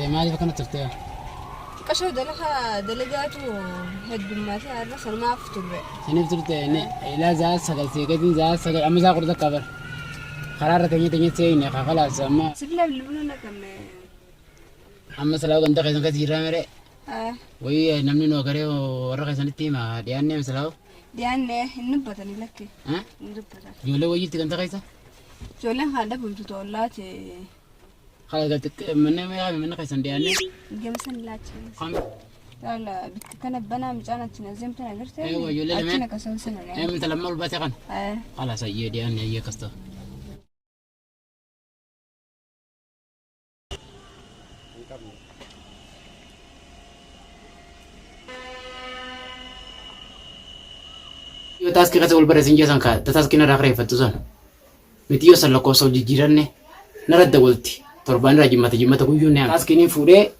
turtee maaliif akkana turtee? Qashoo dalagaatu heddummaatee har'a sanumaaf turre. Saniif turtee ilaa zaal sagal seeqatiin zaal sagal amma isaa kudha qabar. Karaarra teenyee seeyne kakalaas amma. Sibila bilbiluu naqamme. Amma salaa ganda keessan kasi jirraa mere. Wayii namni noo garee warra keessanitti hima dhiyaannee misalaa. Dhiyaannee hin dubbatanii lakke. Hin dubbatan. Ijoollee wayiitti ganda keessa? Ijoolleen haadha bultu tollaate. Kala galti manna keessan dhiyaannee. Gamsan laachee. Taala bikka kana banaa micaan achi na zeemtan agartee. Ijoollee lameen. Achi na kasan sana. Minta lamma ol baatee kan. Kala sayyee dhiyaannee ayyee kasta. Yo taski kasa ol bare sinja sanka taski na rakre fatusan mitiyo sallako so jijiranne naradda wolti torban jimata kuyune taski ni fude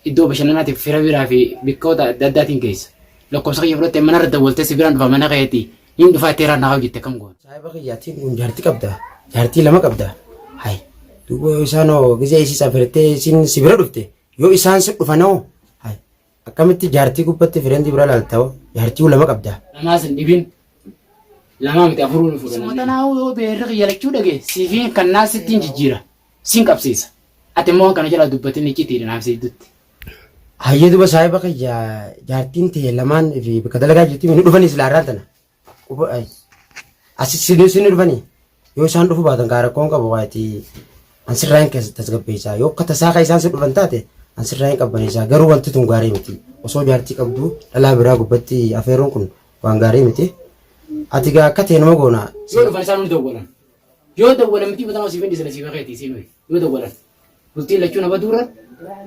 iddo bashananati firabira fi bikota daddatin keessa lokko sa yefrote manarda wolte sibiran fa mana kayati yin dufa tera na hawjite kam gon sahaba qiyatin gun jarti qabda jarti lama qabda hay dubo isano gize isi saferte sin sibira dufte yo isan se dufano hay akamitti jarti gubbatti firendi bira laltaw jarti lama qabda namas dibin lama miti afuru fudan sumata wo be rigi yalchu dage sifin kanna sittin jijira sin qabsisa ate mo kana jala dubbati ni kiti na nafsi dutti hayye duba sahaba qiya jartin te laman fi bakadalaga jiti min dufani silarantana ubo ay asisi sinu dufani yo san dufu badan gara kon ka bawati ansirain ke tasgabbisa yo kata sa kai san su dufantate ansirain qabbanisa garu wanti tun gare miti oso jarti qabdu dala bira gubbatti aferon kun wan gare miti atiga kate no gona yo dufani sanu dogolan yo dogolan miti batama sifin disala sifaqeti sinu yo dogolan bulti lachuna badura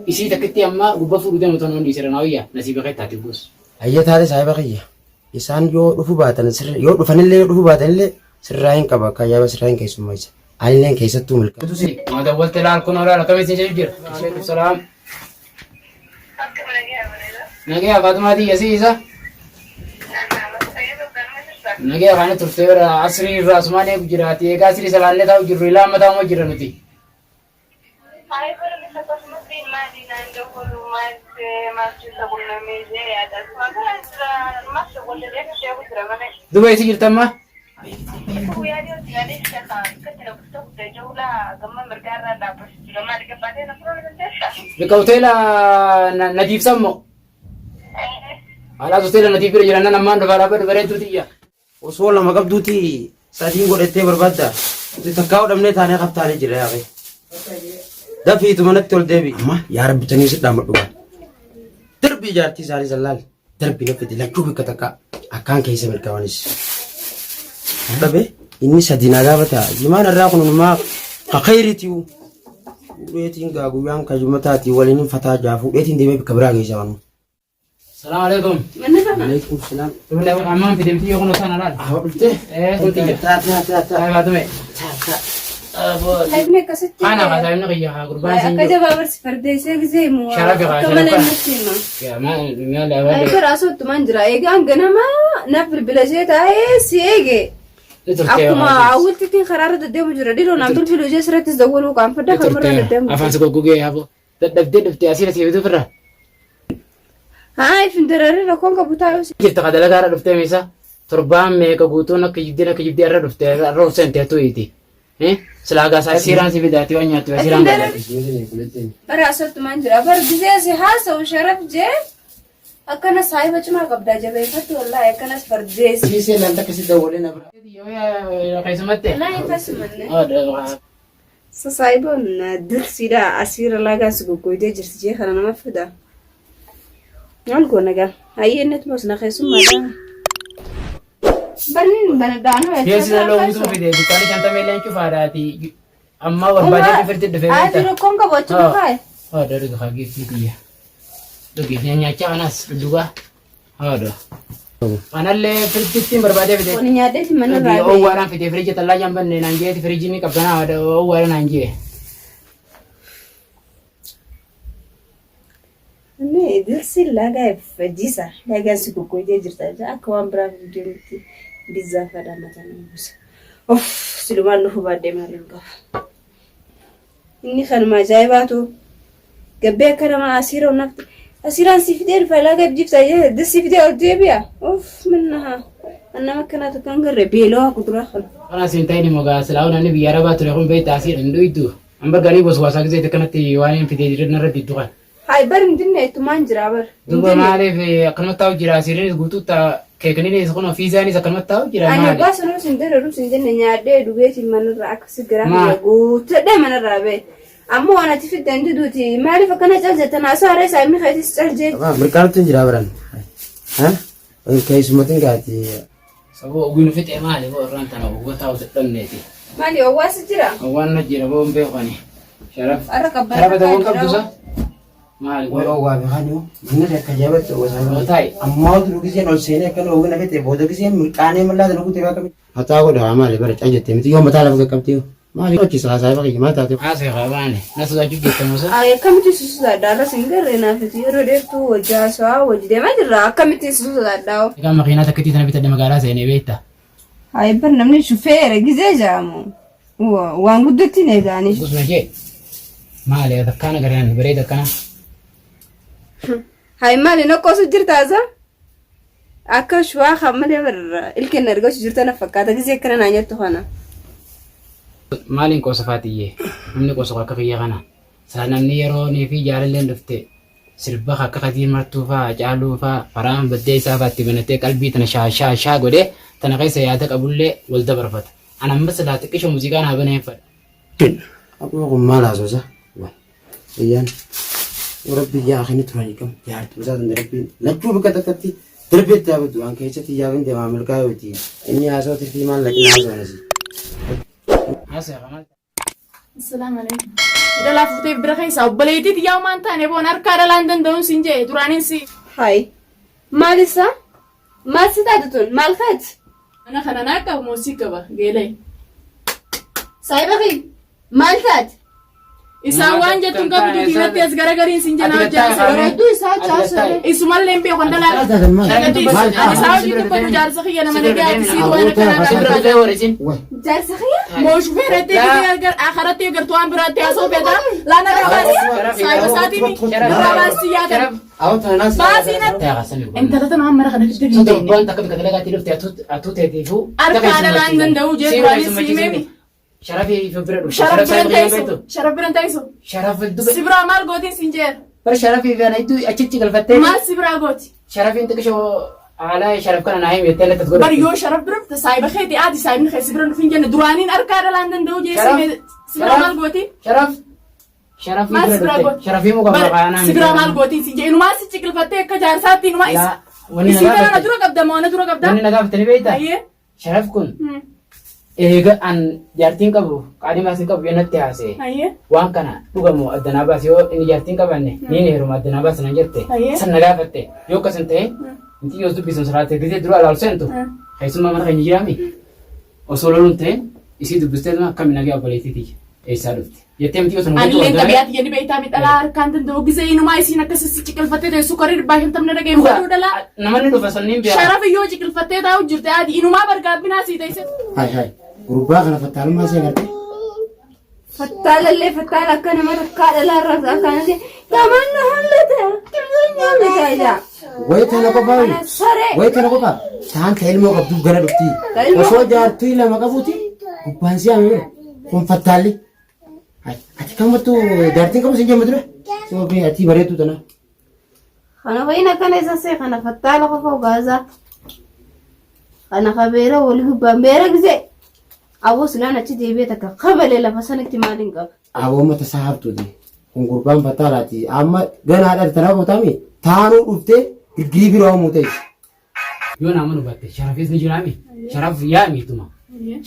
isi takti amma gubba furude mutono ndi seranawiya nasibaqet atibus ayya tare sahaba qiya isan yo dufu batan sir yo dufanille dufu batanille sirrain qaba kaya sirrain kesumaysa allen kesatu mulka tusi ma dawalta la alkun ora kamisi jir alaykum salam nage fatuma di yasisa nage khana turtera asri rasmane gujrati ega asri salalle taw jirru ila mata mo jirnuti ay pero mi sapas mo din madi nando holu mas sabunna meje ada smagra mas wolle de ke gujra mane dubai sigirtama Bikautela Najib Sammo. Ala tutela Najib Jirana Naman Varaba Veretutia. Osola magabduti sadin godete barbada. Takau damne thane qaftale jiraya. Dafi tumanat tol debi. Ma ya rabbi tani sit damat duga. Terbi jarti sari zalal. Terbi nafti la kubi kataka akan kaisa berkawanis. Tabe ini sadina gabata gimana rakun ma ka khairitiu uretin ga guyan ka jumatati walin fata jafu uretin de be kabra ga jawanu Salam alaikum alaikum salam tule amman fi demti yono sana lal ulte kunti ta ay badume abo Haibne kasetti. ana ga zaimna qiya ha qurban Ay sin akaja babar siferde segze mu. Sharafi ga, Kamane sharafi. mutima. ya ma la Ay wale per aso tumanjra ega ganama nafil bilajet ay siege. Akkuma awulti tin kharaara daddeemu jira dhiroo naan bilbiluu jee sirrattis dawwaluu qaan fadda kan birra daddeemu. afaan si goggogee abo dadhabdee asira sibitu firra Ay findararri rakkoon qabu taa'us. jirta kadalagaa irra dhuftee meesa torbaan meeqa guutuun akka jibdee irra dhuftee irra seentee tu'iti silaagaa isaa siiraan si fidaati waan nyaattu siiraan galati Bara aso tumanjra bar gizee si haasa'u sharaf jee akkana saahiba cimaa qabdaa jabeeffatti wallaahi akkanas fardeesi. sise lan takasi dawole na bra keessumatte Wallaahi akkasumallee. Sasaahiboon dirsiidha asiira laagaas goggoydee jirti jee kana nama fida. Maal goona gaa hayyeennet mos na keessummaadha. Bannin bana daanoo keessi loloo guutuu fide dukkaanii shantamee leencu faadaati amma barbaadee firti dhufee Ati beekta rakkoon qabu achi dhufaa? haadha dhuga hageetti biyya dhugi nyaachaa kanas dhugaa haadha kanallee firtittiin barbaadee fide Wani nyaadheeti mana irraa bee. owwaadhaan fide firija tallaa jambanne naan jeeti firijini qabdanaa haadha owwaadha naan jee Inni dirsi lagaa fajjisa lagaan si goggoydee jirta akka waan biraa deemti bizzaa fadhaa mataa nama buusa. Silumaan lufu baadhee maaliin qaba. Inni kanuma ajaa'ibaatu gabbee akka nama asiira nafti asiiraan si fidee dhufa laga jibsa si fidee ol deebi'a of minna nama kanatu kan garre beeloo kuduraa kana. Kana seentaa inni mogaa silaa onanni biyya arabaa ture kun beektaa asiidha hin dhuyitu. Amma ganii boswaasaa gisee kanatti waan hin fidee jiran irratti duqan. Hai bar minne tumaan jira bar. Duba maaliif akkanumatti taa'u jira asiirinis guutuutta keekanii isa kun ofiisaanis akkanumatti taa'u jira maali. Ani baasanu sin dara sin jenne nyaadhee dhugeetiin manarraa akka sigaraa guutadhee manarraa bee. Amma waan ati fiddan diduuti maaliif akkana caljetan asaara isaa inni keetis caljee. Mirkaanatti hin jira baran. Keessumatti hin gaati. Saboo oguun fixee maali boo irraan tana oguu taa'u dhabneeti. Maali owwaasi jira? Owwaan na jira boo hin beekani. Sharaf. Arra qabbara. Sharaf ta'uu qabdusa. Maali boo. Waa beekaniyo. Inni akka jaabatti owasaa. Mootaay. Ammaa oduu giseen ol seenee akka ogu na fite booda giseen mirqaanee mallaa dalagu ta'e baaka. Hataa godha maali bara caljettee miti yoo mataa lafa qaqqabtee. Maali hojii haasaa bakki maal taate? Haasee qabaane. Na sodaachuu jettamusa. Ay akkamitti suusuudha daala singarree naafiti yeroo dheertuu wajjaasaa wajji deemaa jirra akkamitti suusuudha daawo. Egaa makiinaa takkatti tana bitadde magaalaa seenee beektaa? Ay bar namni shufeera gizee jaamu waan guddatti ne gaani. Gusuma kee maali takkaana garaan bareeda akkana. Hay maali nokkoosu jirtaasa? Akka shuwaa hammalee barra ilkeen argachu jirtana fakkaata gizee kana naa nyattu kana. Maaliin qoosafaatiyyee namni qoosa akka kiyya kana saa namni yeroo nii fi jaalalleen dhufte sirba akka katii martuu faa caaluu faa faraan baddee isaa faatti banattee qalbii tana shaa godhee tana keessa yaada qabullee wal dabarfata. Ana amma silaa xiqqisha muuziqaa naa baneeffadha. Akkuma kun maal haasoosa? Biyyaan rabbi yaa akhinni turanii qabu yaaddu isaa danda'abbiin lachuu bakka takkatti darbeetti yaabatu waan keessatti yaabin deemaa milkaa yooti inni haasootii fi maal laqina haasoonas. Assalamu alaikum. Ida la fuutee bira keessa obboleettii yaa maan taane boon harkaa dhalaan danda'uun sin jee duraanin si. Hay maalisa maal si taatu tun maal taati? Ana kana naa qabu muusii qaba geelee. Saayibaqi maal taati? Isaan waan jettuun qabu duutinatti as garagariin sin jenaa hojjaa. Bareedduu isaa chaasore. Isumallee beeku kan dalaa. Ani saa hojii dubbatu jaarsa kiyya nama nagaatti sii waan akkana. Jaarsa kiyya? Moo shufeerettee akaratti agartuu waan biraatti haasoo beekaa laana dhabaas saayiba isaatiin dhabaas yaadama. Baasii natti. Intala tana waan mara kana fidde Soto waan takka bika dalagaatti dhufte atuu teetiifuu. Harkaa dhalaan danda'uu jee duraanis siimee. Sharafii fi bira dhufu. Sharaf biran ta'isu. Sharaf biran ta'isu. Sharaf dubbe. Sibiraa maal gootiin sin jeer? Bara sharafii fi ana iddoo achitti galfattee. Maal sibiraa gooti? Sharafiin xiqqishoo haala sharaf kana naa himi jettee lattas godha. Bari yoo sharaf bira dhufte saayiba keetii aadi saayibni kee sibira dhufin jenne duraaniin harkaa dhalaan danda'uu jee sibiraa maal gooti? Sharaf. Sharafii Maal bira sibiraa dhufte. gooti? Sharafii muka Bari maqaanaa. sibiraa maal gootiin sin jee inumaa si ciqilfattee akka jaarsaatti inumaa isa. Wanni Isii kana na nagaa dura qabda moo na dura qabda? wanni nagaa bittanii beektaa? Ayyee. Sharaf kun eega an jaartiin qabu qaadimaas hin qabu yoo natti haasee. Ayyee. Waan kana dhugamu addanaa baas yoo inni jaartiin qabanne ni heeruma addanaa baas nan jette. Ayyee. San nagaa fatte yoo akkas hin ta'e inti yoo dubbisan siraate gisee dura alaalu seentu keessumaa mana keenya jiraami. Osoo loluun ta'e isii dubbistee akkami nagaa obboleettiiti eessaa dhufti. Jettee miti yoo sun Anillee xabiyaati jedhi beektaa midhalaa harkaan danda'u gisee inumaa isiin akkasii si ciqilfattee ta'e sukarii dhibbaa shantamna dhaga'e muka dhalaa. namanni dhufa sanniin biraa. Sharaf yoo ciqilfattee taa'u jirte aadi inumaa bargaabbinaa sii ta'ise. Hai gurbaa kana fattaalummaa see garte. Fattaalallee fattaala akka nama takkaa dhalaarraa akkanatti gamaan na hallata qilleenyaa miidhagaa. Wayita na qophaa Saree. wayita na qophaa taan ta'e ilmoo qabduuf gara dhufti. Osoo jaartii lama qabuuti gubbaan si amee kun fattaalli. Ati kamattu jaartiin qabu sin jemma ture. Sababni ati bareedu tana. Kana wayin akkana isa see kana fattaala qofa gaazaa. Kana kabeera wali gubbaan beera gisee. Awwa sulaan achi deebi'ee takka qabalee lafa sanatti maaliin qaba? Aboo mata sahabtuuti. Kun gurbaan fattaalaati. Amma ganaadhaan tanaa qotaami. Taanuu dhuftee girgirii biroo uumuu ta'e. Yoo nama nu batte sharafis ni jiraami. Sharaf yaa miituma.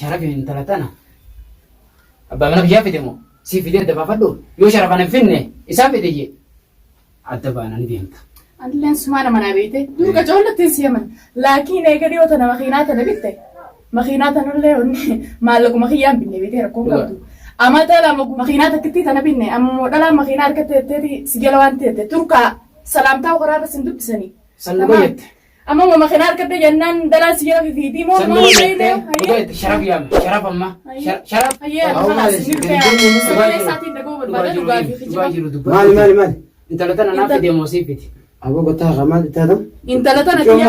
Sharaf intala tana. Abbaa mana biyyaa fide moo sii fidee dabaafadhu yoo sharafaan hin finne isaa fide jee adda baanaa ni deemta. Anilleen sumaana manaa beekte duuka joollattiin siyaman laakiin eega dhiyoota nama makiinaa tana bitte makiinaa tanallee maallaqu makiyyaan binne beekte rakkoon qabdu amata lama makiinaa takkitti tana binne ammoo dhalaan makiinaa harka teetteeti si jala waan teette turkaa salaamtaa waraarra sin dubbisanii. San dhuga jette. Amma mau makin harkat deh jangan dalam siapa video mau mau ini. Udah syaraf ya, syaraf amma. Syaraf. Iya, خلاص نرجع. سبعة ساعتين دقوق البلد وقافي في جبل. مالي انت لا تنا نافذ يا موسيقى. ابو قطع غماد تهدم انت لا تنا تيجي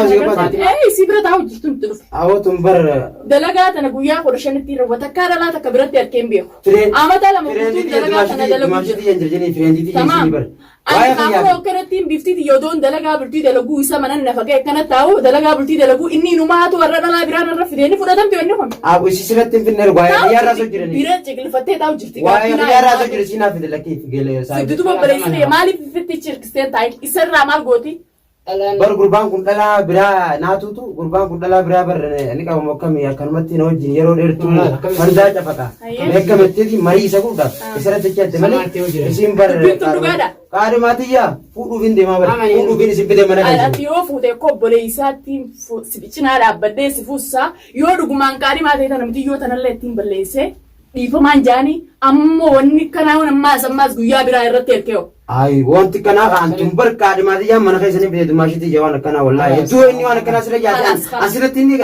اي سيبرة تعود تنتظر. او تنبر دلقات انا قويا قرشان تيرا وتكارا لا تكبرت يركين بيخو. اما تلا مقصود دلقات انا دلقوا. تمام. أنا كامو كرتين بيفتي يودون دلقا برتي دلقو إسا منن نفقه كانت تاو دلقا برتي دلقو إني نماتو ورنا لا بران الرفدين فرادم تيونهم. ابو سيسرت في النار واي يا راسو جرني. بيرت شكل فتة تاو جرتي. واي يا راسو جرني سينا في دلكي قال سيدتو ببريسي مالي في فتة شركستين تايك إسر رامال قوتي. bar gurbaan kun dhalaa biraa naatutu gurbaan kun dhalaa biraa bar ani qaba mokkami akkanumatti na wajjin yeroo dheertuu fardaa cafata eeggametti marii isa guddaa isarratti jechatte malee isin bar qaadimaatiyyaa fuudhuuf hin deemaa bar fuudhuuf hin isin fide mana keessatti alatti yoo fuute kobbolee isaatti cinaa dhaabbadhee si fuusaa yoo dhugumaan qaadimaatee tana miti yoo tanallee ittiin balleessee dhiifamaan jaanii ammoo wanni kanaa ammaas guyyaa biraa irratti erkeeyo. Ay, wanti kana kan tumbar qaadimaatiyyaa mana keessanii fide dumaashiti jawaan akkana wallahi hedduu inni waan akkana sira jaatan asirratti inni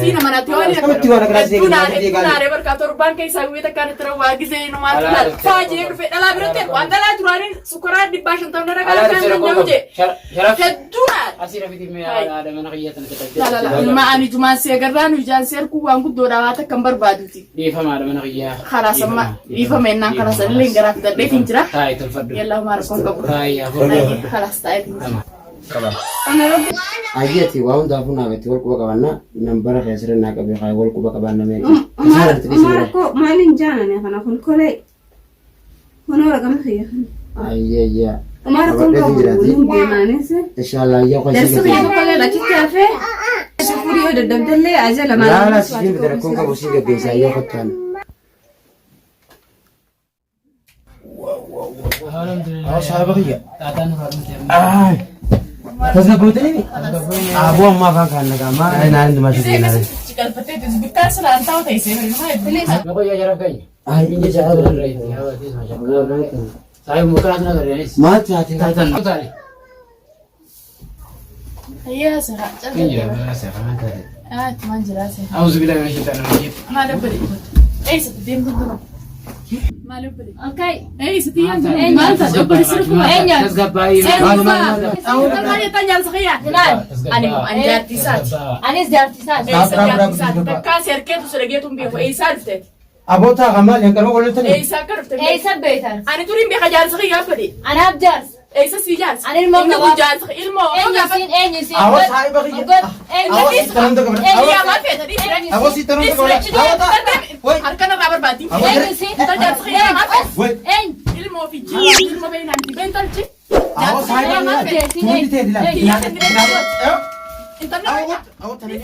siina mana tiyooni akkamitti waan akkana sira jaatan tunaare barka torbaan keessaa guyyaa takkaan itti rawaa gisee numaa tunaare faajee dhufe dhalaa biratti waan dhalaa turaanii sukaraa dhibbaa shantam dhala garaa kan danda'uje hedduudhaan asira fiti mee haadha mana qiyyatan tajaajila ilma ani jumaan see garraanu ijaan seerkuu waan guddoodhaa waan takkan barbaaduti dhiifamaadha mana qiyyaa khalaas amma dhiifamennaan karaa sanillee garaa fidadhee hin jira هاي تفضل يلا ماركم قبل هاي يا خلاص طيب تمام انا ربي ayati waan daafuna gati wal quba qabanna nambara keessirna qabe khay wal quba qabanna me kasara tisi Marco maalin jaanane kana kun kole hono ragam khiya ayya Marco ko deemanese inshallah ya darsu qasi ya kole la kitafe shukuri yo dadamtalle ajala la la sidi bidara kun ka busiga gesa ya khatan alhamdulillah صاحبك يا تعال نروح تزبطني ابو ما كان ما انا عندي ما شيء انا شكل فتيت بكاس لا انت وتيسير ما نقول يا جرب كاي هاي اللي جاء الرئيس صاحب مكراتنا الرئيس ما تعطي تعال هيا سرع ما جراسي أعوذ بالله من الشيطان الرجيم ما لبري اي ستدين كنت ما لبري اوكي اي ستيان ما انت لبري سركم اين تسقباي او تمانية تنجل صغيرة انا جارتي سات أنا زرت ساعة. جارتي سات تكاسي اركيتو سرقيتهم بيكو اي سالفتك ابو تا غمال ينكر ولا تاني اي ساكرفتك إيه سبيتها. انا تورين بيخا جار صغيرة بدي أنا أبجرس. اي ساسي جالس أنا الموقع إنه واقف. جالس المو إيه يسين. ابو صاحبك يا إيه أوه، الكلام ده قبل. اي يا ما في تدي ابو سيترون وي هركنا رابر باتي أبو إيه يسين. انت جالس صغيرة ما في وي إيه. المو في جي المو بين انت بين تلجي ابو صاحبك توني تدي لا انت ابو تاني